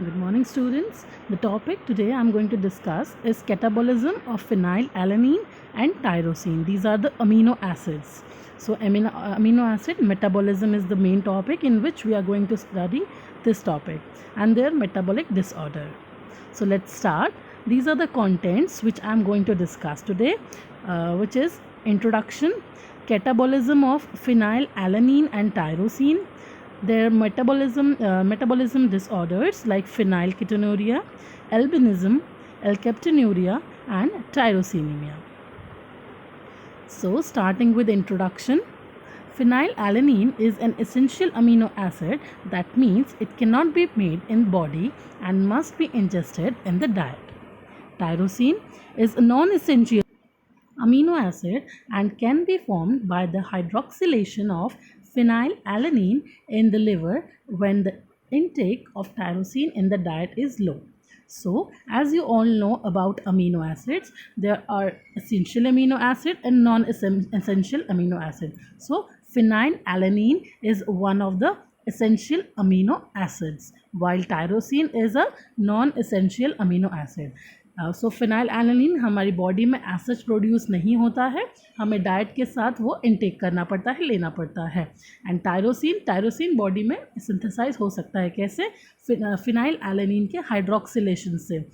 Good morning, students. The topic today I'm going to discuss is catabolism of phenylalanine and tyrosine. These are the amino acids. So, amino acid metabolism is the main topic in which we are going to study this topic and their metabolic disorder. So, let's start. These are the contents which I'm going to discuss today, which is introduction, catabolism of phenylalanine and tyrosine, their metabolism disorders like phenylketonuria, albinism, alkaptonuria, and tyrosinemia. So, starting with introduction, phenylalanine is an essential amino acid. That means it cannot be made in body and must be ingested in the diet. Tyrosine is a non-essential amino acid and can be formed by the hydroxylation of phenylalanine in the liver when the intake of tyrosine in the diet is low. So, as you all know about amino acids, there are essential amino acid and non-essential amino acid. So, phenylalanine is one of the essential amino acids, while tyrosine is a non-essential amino acid. So phenylalanine हमारी body में as such produce नहीं होता है, हमें diet के साथ वो intake करना पड़ता है, लेना पड़ता है. एंड टायरोसिन बॉडी में सिंथेसाइज हो सकता है कैसे? फिनाइलएलानिन के हाइड्रोक्सिलेशन से.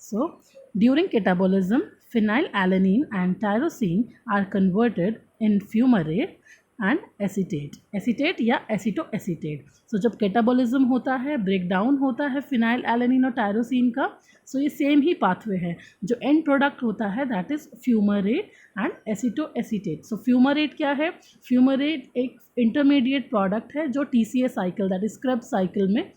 So during catabolism phenylalanine and tyrosine are converted in fumarate and acetate या एसीटोएसीटेट. सो जब कैटाबोलिज्म होता है, ब्रेकडाउन होता है फिनाइलएलानिन और टायरोसिन का, सो ये सेम ही पाथवे है. जो एंड प्रोडक्ट होता है that is fumarate and acetoacetate. So fumarate क्या है? फ्यूमरेट एक इंटरमीडिएट प्रोडक्ट है जो TCA cycle that is Krebs cycle में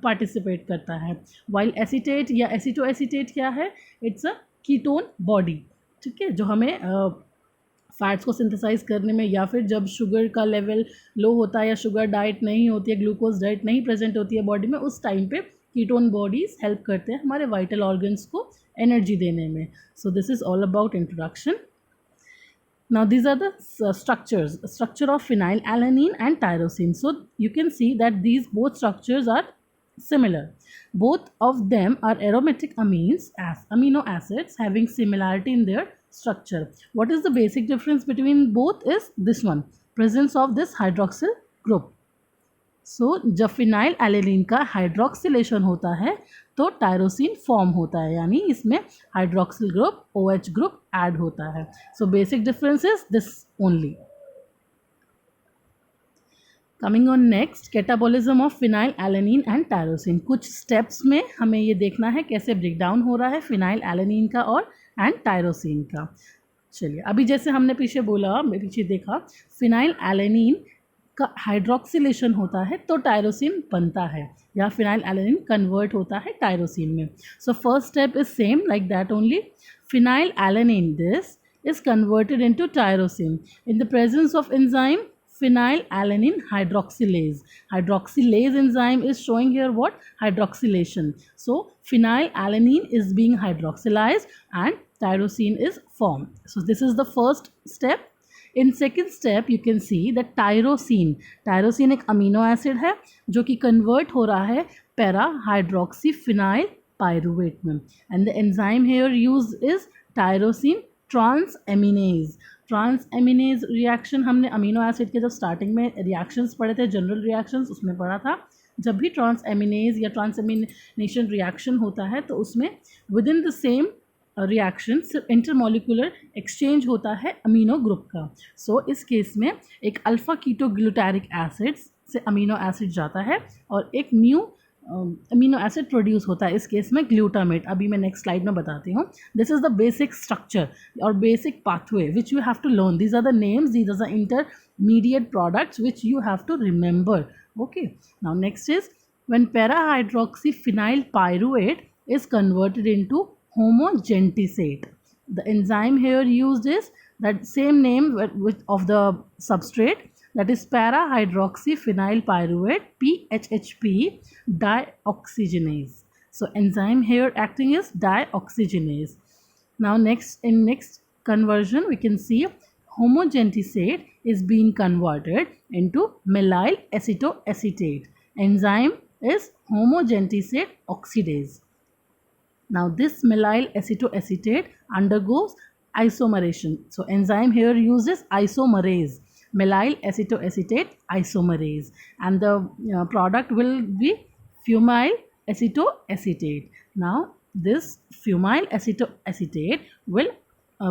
पार्टिसिपेट करता है. वाइल एसीटेट या एसीटोएसीटेट क्या है? It's a ketone body. ठीक है, जो हमें फैट्स को सिंथेसाइज करने में या फिर जब शुगर का लेवल लो होता है या शुगर डाइट नहीं होती है, ग्लूकोज डाइट नहीं प्रेजेंट होती है बॉडी में, उस टाइम पे कीटोन बॉडीज हेल्प करते हैं हमारे वाइटल ऑर्गन्स को एनर्जी देने में. सो this is all about introduction. Now these are the structure of phenylalanine and tyrosine. So you can see that these both structures are similar. Both of them are aromatic amines as amino acids having similarity in their structure. What is the basic difference between both is this one, presence of this hydroxyl group. सो जब phenylalanine का hydroxylation होता है तो tyrosine form होता है, यानी इसमें hydroxyl group OH group add होता है. So basic difference is this only. Coming on next, catabolism of phenylalanine and tyrosine. कुछ स्टेप्स में हमें ये देखना है कैसे ब्रेकडाउन हो रहा है फिनाइलएलानिन का और एंड टायरोसिन का. चलिए, अभी जैसे हमने पीछे देखा फिनाइलएलानिन का हाइड्रोक्सिलेशन होता है तो टायरोसिन बनता है या फिनाइलएलानिन कन्वर्ट होता है टायरोसिन में. So first step is same like that only. Phenylalanine this is converted into tyrosine in the presence of enzyme phenylalanine hydroxylase. Hydroxylase enzyme is showing here what? Hydroxylation. So phenylalanine is being hydroxylized and tyrosine is formed. So this is the first step. In second step you can see the tyrosine एक amino acid है जो कि convert हो रहा है para hydroxy phenyl pyruvate में. And the enzyme here use is tyrosine transaminase. Transaminase reaction हमने amino acid के जब स्टार्टिंग में रिएक्शंस पढ़े थे, जनरल रिएक्शंस, उसमें पढ़ा था. जब भी ट्रांसएमिनेज या ट्रांसएमिनेशन रिएक्शन होता है तो उसमें with in the same reaction सिर्फ इंटरमोलिकुलर एक्सचेंज होता है अमीनो ग्रुप का. सो इस केस में एक अल्फा कीटोग्लूटारिक एसिड से अमीनो एसिड जाता है और एक न्यू अमीनो एसिड प्रोड्यूस होता है, इस केस में ग्लूटामेट. अभी मैं नेक्स्ट स्लाइड में बताती हूँ. This is the basic structure और basic pathway which you have to learn. These are the names, these are the intermediate products which you have to remember. Okay, now next is when para hydroxy phenyl pyruvate is converted into homogentisate. The enzyme here used is that same name of the substrate, that is para hydroxy phenyl pyruvate PHHP dioxygenase. So enzyme here acting is dioxygenase. Now next conversion we can see homogentisate is being converted into melyl acetoacetate. Enzyme is homogentisate oxidase. Now this melyl acetoacetate undergoes isomerization. So enzyme here uses isomerase, melyl acetoacetate isomerase, and the product will be fumyl acetoacetate. Now this fumayl acetoacetate will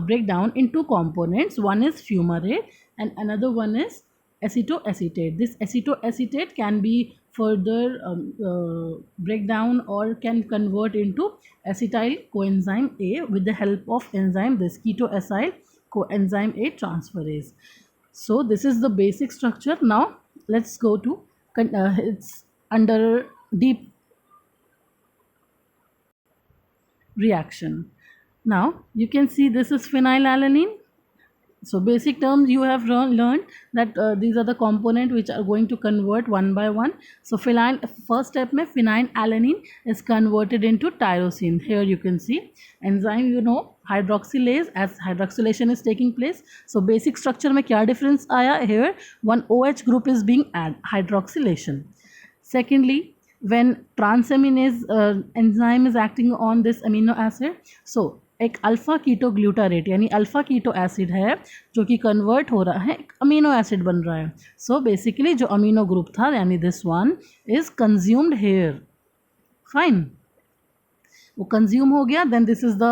break down in two components. One is fumarate and another one is acetoacetate. This acetoacetate can be further break down or can convert into acetyl coenzyme A with the help of enzyme this ketoacyl coenzyme A transferase. So this is the basic structure. Now let's go to it's under deep reaction. Now you can see this is phenylalanine. So basic terms you have learned that these are the component which are going to convert one by one. So first step mein phenylalanine is converted into tyrosine. Here you can see enzyme, you know, hydroxylase, as hydroxylation is taking place. So basic structure mein kya difference aaya? Here one OH group is being added, hydroxylation. Secondly, when transaminase enzyme is acting on this amino acid, so एक alpha कीटो glutarate यानी alpha keto acid है जो कि convert हो रहा है, एक amino acid बन रहा है. सो बेसिकली जो अमीनो ग्रुप था यानी this one is consumed here. Fine, वो कंज्यूम हो गया. Then this is the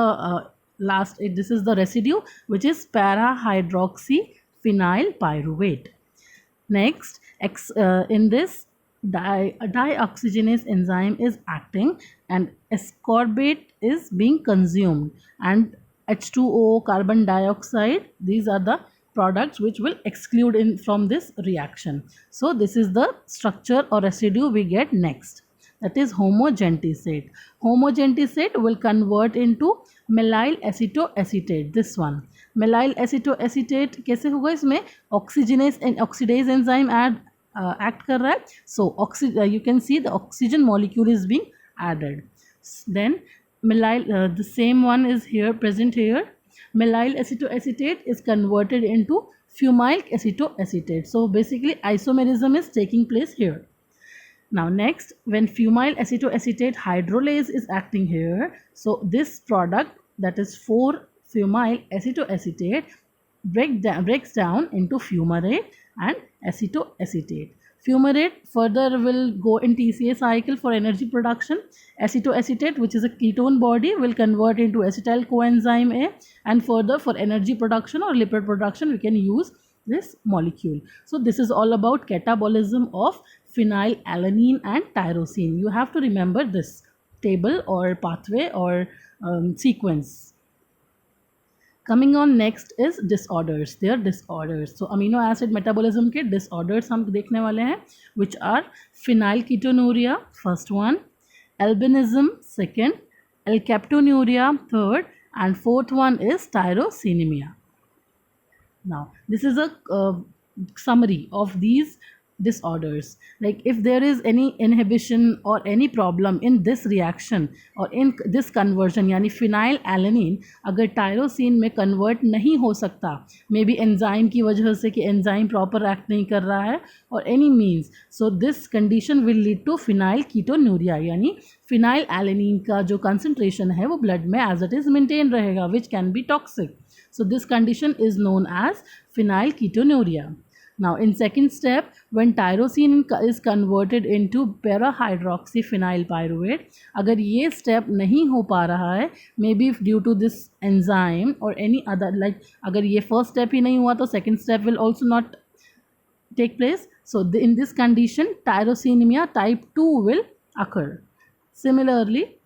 last, this is the residue which is para hydroxy phenyl pyruvate. Next in this dioxygenase enzyme is acting and ascorbate is being consumed, and H2O, carbon dioxide, these are the products which will exclude from this reaction. So this is the structure or residue we get next, that is homogentisate. Homogentisate will convert into melyl acetoacetate. This one melyl acetoacetate कैसे होगा? इसमें oxygenase and oxidase enzyme act कर रहा है. So you can see the oxygen molecule is being added. Then melyl, the same one is here present here. Melyl acetoacetate is converted into fumayl acetoacetate. So basically isomerism is taking place here. Now next, when fumayl acetoacetate hydrolase is acting here, so this product, that is 4-fumayl acetoacetate, breaks down into fumarate and acetoacetate. Fumarate further will go in TCA cycle for energy production. Acetoacetate, which is a ketone body, will convert into acetyl coenzyme A, and further for energy production or lipid production we can use this molecule. So this is all about catabolism of phenylalanine and tyrosine. You have to remember this table or pathway or sequence. Coming on next is disorders. They are disorders. So amino acid metabolism के disorders हम देखने वाले हैं, which are phenylketonuria, first one, albinism, second, alkaptonuria, third, and fourth one is tyrosinemia. Now this is a summary of these disorders. Like if there is any inhibition or any problem in this reaction or in this conversion, यानी phenylalanine अगर tyrosine में convert नहीं हो सकता, may be enzyme की वजह से कि एंजाइम प्रॉपर एक्ट नहीं कर रहा है और any means, so this condition will lead to phenylketonuria, यानी phenylalanine का जो कंसनट्रेशन है वो ब्लड में एज इट इज़ मेंटेन रहेगा, which can be toxic. So this condition is known as phenylketonuria. Now in second step, when tyrosine is converted into para-hydroxyphenyl pyruvate, अगर ये step नहीं हो पा रहा है, maybe due to this enzyme or any other, like अगर ये first step ही नहीं हुआ तो second step will also not take place. So in this condition, tyrosinemia type 2 will occur. Similarly,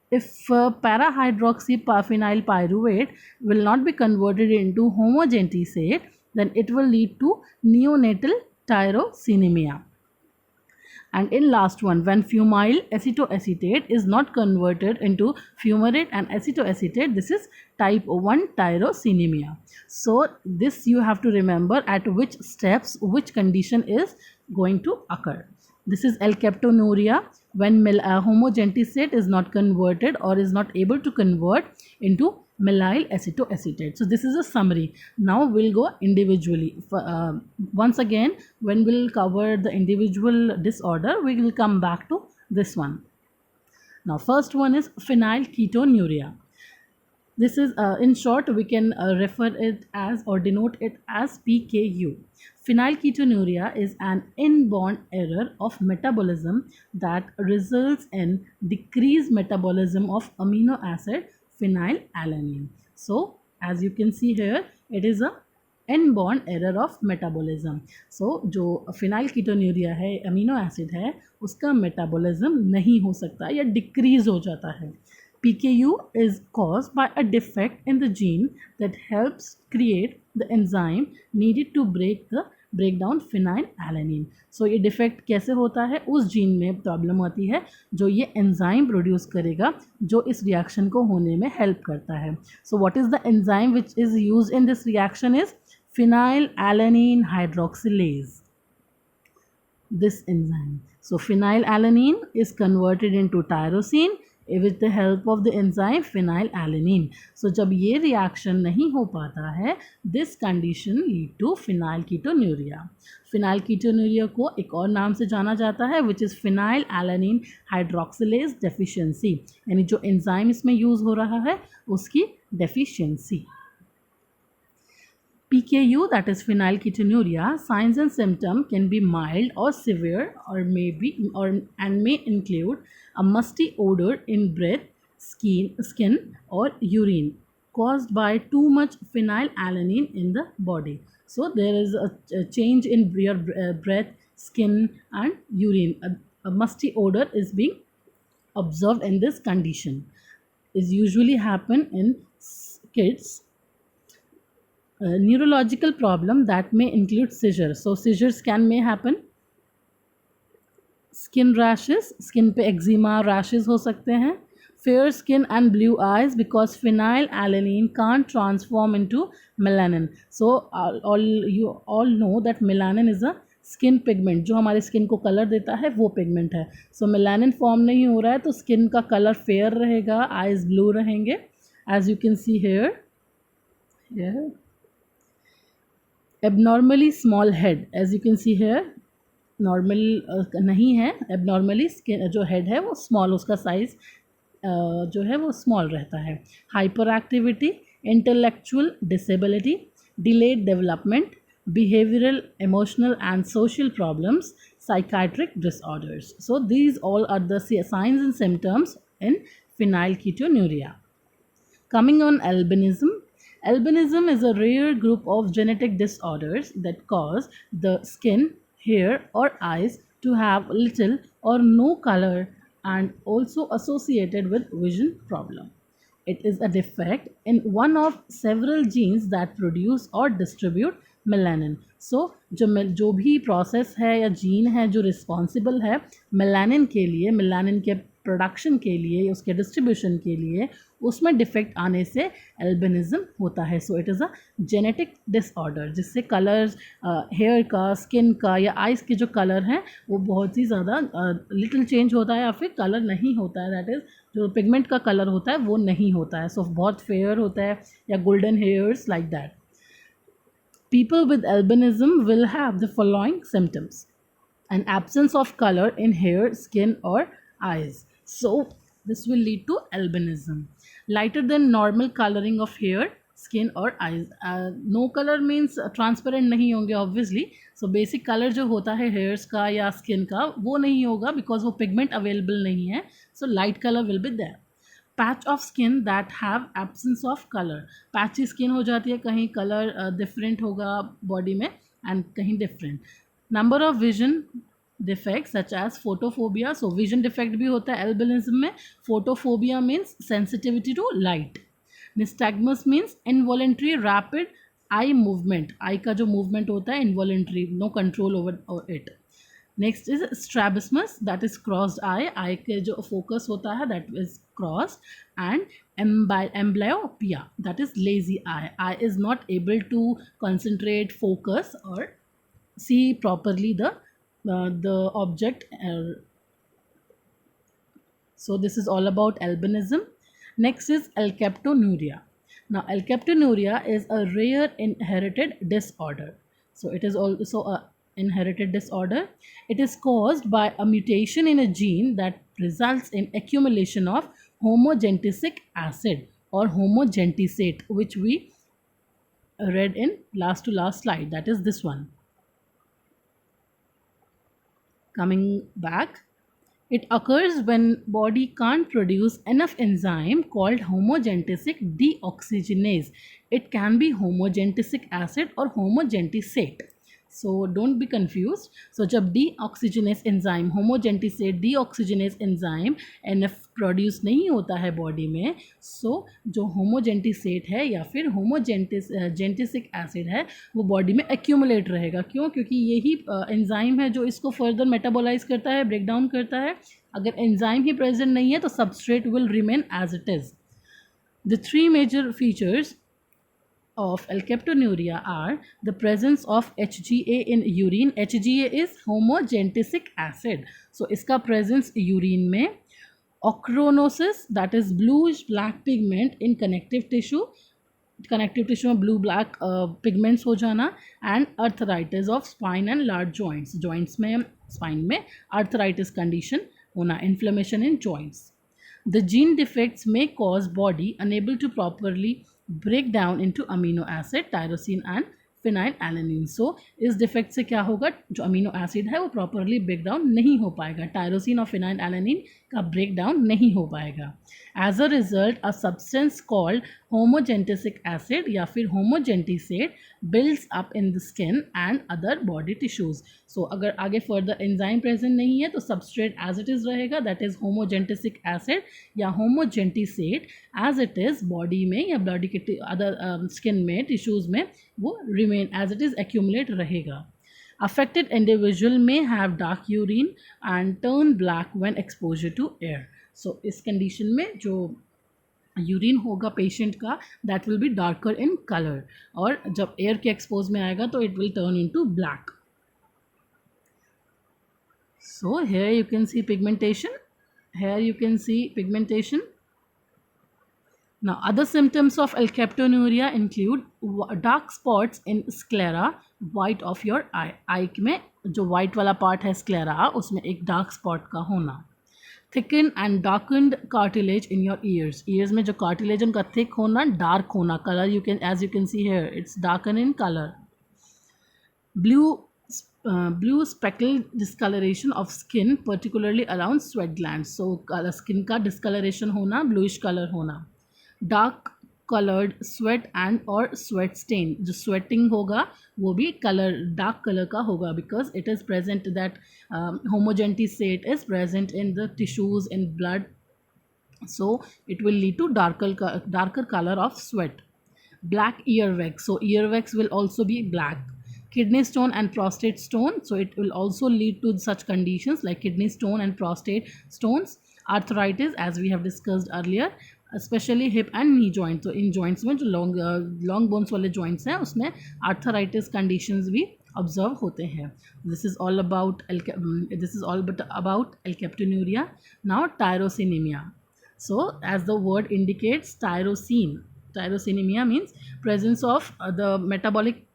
if para-hydroxyphenyl pyruvate will not be converted into homogentisate, then it will lead to neonatal tyrosinemia. And in last one, when fumayl acetoacetate is not converted into fumarate and acetoacetate, this is type 1 tyrosinemia. So this you have to remember at which steps which condition is going to occur. This is alkaptonuria, when homogentisate is not converted or is not able to convert into melyl acetoacetate. So this is a summary. Now we'll go individually. Once again, when we'll cover the individual disorder, we will come back to this one. Now first one is phenylketonuria. This is, in short, we can refer it as or denote it as PKU. Phenylketonuria is an inborn error of metabolism that results in decreased metabolism of amino acid phenylalanine. So, as you can see here, it is a inborn error of metabolism. So जो phenylketonuria है, amino acid है, उसका metabolism नहीं हो सकता या decrease हो जाता है. PKU is caused by a defect in the gene that helps create the enzyme needed to break down phenylalanine. So ये डिफेक्ट कैसे होता है? उस जीन में प्रॉब्लम आती है जो ये एंजाइम प्रोड्यूस करेगा, जो इस रिएक्शन को होने में हेल्प करता है. So what is the enzyme which is use in this reaction is phenylalanine hydroxylase. This enzyme. So phenylalanine is converted into tyrosine with the help of the enzyme phenylalanine. So जब ये reaction नहीं हो पाता है, this condition lead to phenylketonuria. phenylketonuria को एक और नाम से जाना जाता है which is phenylalanine hydroxylase deficiency. यानी जो एंजाइम इसमें यूज़ हो रहा है उसकी deficiency. PKU, that is phenylketonuria, signs and symptoms can be mild or severe or may include a musty odor in breath, skin or urine caused by too much phenylalanine in the body. So there is a change in your breath, skin and urine. A musty odor is being observed in this condition. Is usually happen in kids. Neurological problem that may include seizures. So seizures may happen. Skin rashes, skin पे eczema rashes हो सकते हैं. Fair skin and blue eyes because phenylalanine can't transform into melanin. So you all know that melanin is a skin pigment, जो हमारे skin को colour देता है वो पिगमेंट है. सो मेलानिन फॉर्म नहीं हो रहा है तो स्किन का कलर फेयर रहेगा, आइज ब्लू रहेंगे. As you can see here. Abnormally small head, as you can see here, normal नहीं है, एबनॉर्मली स्किन जो हेड है वो स्मॉल, उसका साइज जो है वो स्मॉल रहता है. Hyper activity, intellectual disability, delayed development, behavioral, emotional and social problems, psychiatric disorders. So these all are the signs and symptoms in phenylketonuria. Coming on albinism. Albinism is a rare group of genetic disorders that cause the skin, hair or eyes to have little or no color and also associated with vision problem. It is a defect in one of several genes that produce or distribute melanin. So जो भी process है या gene है जो responsible है melanin के लिए, melanin के प्रोडक्शन के लिए, उसके डिस्ट्रीब्यूशन के लिए, उसमें डिफेक्ट आने से एल्बिनिज्म होता है. So it is a genetic disorder जिससे कलर्स हेयर का, स्किन का या आइज़ के जो कलर हैं वो बहुत ही ज़्यादा लिटिल चेंज होता है या फिर कलर नहीं होता है, दैट इज़ जो पिगमेंट का कलर होता है वो नहीं होता है. सो बहुत फेयर होता है या golden hairs like that. People with albinism will have the following symptoms: an absence of color in hair, skin or eyes. So this will lead to albinism. Lighter than normal coloring of hair, skin or eyes. No color means transparent नहीं होंगे obviously. So basic color जो होता है hairs का या skin का वो नहीं होगा because वो pigment available नहीं है. So light color will be there. Patch of skin that have absence of colour. Patchy skin हो जाती है, कहीं कलर डिफरेंट होगा बॉडी में एंड कहीं different. Number of vision defect such as photophobia. So vision defect भी होता है एल्बिनिज्म में. Photophobia means sensitivity to light. Nystagmus means involuntary rapid eye movement. Eye का जो मूवमेंट होता है involuntary, no control over it. Next is strabismus, that is crossed आई. आई के जो फोकस होता है that is crossed. And amblyopia, that is lazy eye. Eye is not able to concentrate, focus or see properly the object. So this is all about albinism. Next is alkaptonuria. Now alkaptonuria is a rare inherited disorder. So it is also a inherited disorder. It is caused by a mutation in a gene that results in accumulation of homogentisic acid or homogentisate, which we read in last to last slide, that is this one. Coming back, it occurs when body can't produce enough enzyme called homogentisic deoxygenase. It can be homogentisic acid or homogentisate. So don't be confused. So जब deoxygenase enzyme homogentisate deoxygenase enzyme NF produce नहीं होता है body में, सो जो होमोजेंटिसेट है या फिर जेंटिसिक acid है वो बॉडी में एक्यूमुलेट रहेगा. क्यों? क्योंकि यही एंजाइम है जो इसको फर्दर मेटाबोलाइज करता है, ब्रेक डाउन करता है. अगर एंजाइम ही प्रेजेंट नहीं है तो substrate will remain as it is. The three major features of alkaptonuria are the presence of HGA in urine. HGA is homogentisic acid. So इसका presence urine में, ochronosis, that is bluish black pigment in connective tissue में blue black pigments हो जाना, and arthritis of spine and large joints में, spine में arthritis condition होना, inflammation in joints. The gene defects may cause body unable to properly break down into amino acid tyrosine and phenylalanine. So इस defect से क्या होगा, जो amino acid है वो प्रॉपरली ब्रेक डाउन नहीं हो पाएगा, टायरोसिन और फिनाइलएलानिन का ब्रेक डाउन नहीं हो पाएगा. As a result a substance called homogentisic acid या फिर homogentisate builds up in the skin and other body tissues. So अगर आगे फर्दर एंजाइम प्रेजेंट नहीं है तो सबस्ट्रेट एज इट इज़ रहेगा, दैट इज़ होमोजेंटिसिक एसिड या homogentisate as it is body में या बॉडी के अदर स्किन में टिश्यूज़ में वो remain as it is accumulate रहेगा. Affected individual may have dark urine and turn black when exposure to air. So इस condition में जो यूरिन होगा पेशेंट का that will be darker in colour, और जब एयर के एक्सपोज में आएगा तो it will turn into black. So here you can see pigmentation. Here you can see pigmentation. Now other symptoms of alkaptonuria include dark spots in sclera, white of your eye. Eye में जो white वाला part है sclera उसमें एक dark spot का होना. Thickened and darkened cartilage in your ears. Ears में जो cartilage उनका thick होना, dark होना. Color you can, as you can see here, it's darken in color. Blue speckled discoloration of skin, particularly around sweat glands. So skin का discoloration होना, bluish color होना. Dark coloured sweat and और sweat stain, जो sweating होगा वो भी colour dark colour का होगा, because it is present that homogentisate is present in the tissues in blood, so it will lead to darker colour of sweat. Black earwax, so earwax will also be black. Kidney stone and prostate stone, so it will also lead to such conditions like kidney stone and prostate stones. Arthritis, as we have discussed earlier, specially hip and knee joint. तो इन joints में जो long bones वाले joints हैं उसमें arthritis conditions भी observe होते हैं. This is all about alkaptonuria. Now tyrosinemia. So as the word indicates tyrosinemia means presence of the metabolic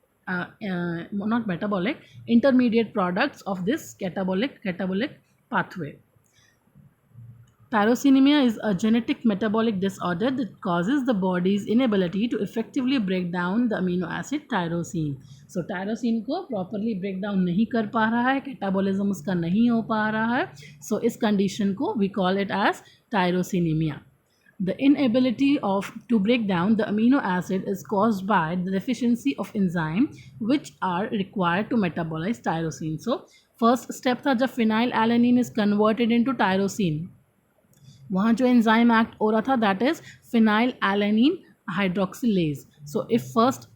not metabolic intermediate products of this catabolic pathway. Tyrosinemia is a genetic metabolic disorder that causes the body's inability to effectively break down the amino acid tyrosine. So tyrosine को properly break down नहीं कर पा रहा है, catabolism उसका नहीं हो पा रहा है, so इस condition को we call it as tyrosinemia. The inability to break down the amino acid is caused by the deficiency of enzyme which are required to metabolize tyrosine. So first step था जब phenylalanine is converted into tyrosine, वहाँ जो enzyme act हो रहा था that is phenylalanine hydroxylase. So if first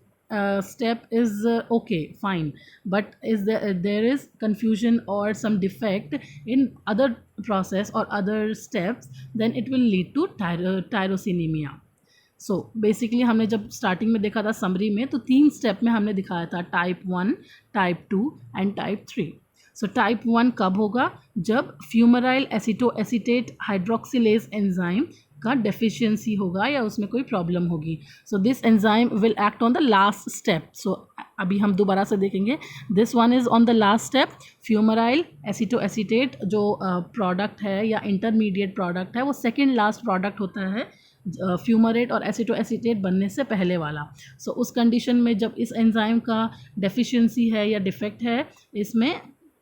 step is okay, fine, but is there is confusion or some defect in other process or other steps, then it will lead to tyrosinemia. So basically हमने जब starting में देखा था summary में, तो 3 step में हमने दिखाया था type 1, type 2 and type 3. So type 1 कब होगा? जब फ्यूमराइल एसिटोएसिटेट हाइड्रोक्सिलेज एंजाइम का डेफिशिएंसी होगा या उसमें कोई प्रॉब्लम होगी. So this enzyme will act on the last step. So अभी हम दोबारा से देखेंगे. This one is on the last step. Fumarylacetoacetate जो प्रोडक्ट है या इंटरमीडिएट प्रोडक्ट है वो सेकेंड लास्ट प्रोडक्ट होता है फ्यूमरेट और एसीटोएसीटेट बनने से पहले वाला. सो उस कंडीशन में जब इस एंजाइम का डेफिशिएंसी है या डिफेक्ट है इसमें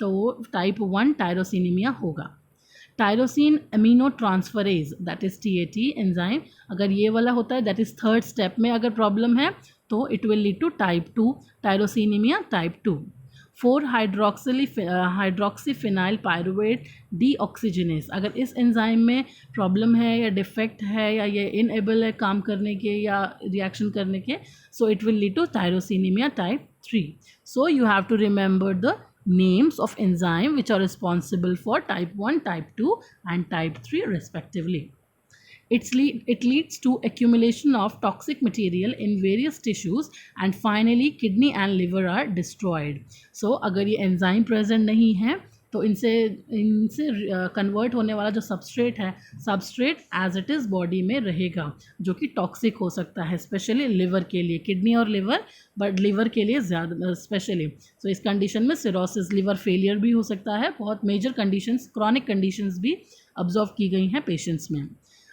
तो टाइप 1 टायरोसिनीमिया होगा. Tyrosine amino transferase that is TAT enzyme अगर ये वाला होता है दैट इज़ थर्ड स्टेप में अगर प्रॉब्लम है तो it will lead to type 2 tyrosinemia type 2. 4 hydroxyphenyl pyruvate dioxygenase अगर इस एंजाइम में प्रॉब्लम है या डिफेक्ट है या ये इनएबल है काम करने के या रिएक्शन करने के so it will lead to tyrosinemia type 3. So you have to remember the names of enzyme which are responsible for type 1, type 2 and type 3 respectively. It leads to accumulation of toxic material in various tissues and finally kidney and liver are destroyed. So अगर ये enzyme present नहीं है तो इनसे convert होने वाला जो substrate है substrate as it is body में रहेगा जो कि टॉक्सिक हो सकता है स्पेशली लिवर के लिए. किडनी और लिवर बट लिवर के लिए ज़्यादा स्पेशली. सो इस कंडीशन में सिरोसिस लिवर फेलियर भी हो सकता है. बहुत मेजर कंडीशंस क्रॉनिक कंडीशंस भी ऑब्जर्व की गई हैं पेशेंट्स में.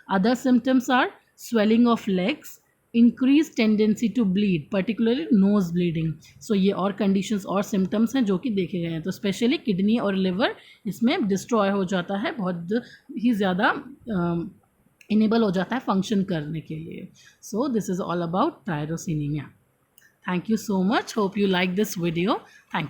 Other symptoms are swelling of legs, increase tendency to bleed particularly nose bleeding. So ये और कंडीशंस और सिम्टम्स हैं जो कि देखे गए हैं. तो स्पेशली किडनी और लिवर इसमें डिस्ट्रॉय हो जाता है बहुत ही ज़्यादा इनेबल हो जाता है फंक्शन करने के लिए. So this is all about tyrosinemia. Thank you so much. Hope you like this video. Thank you.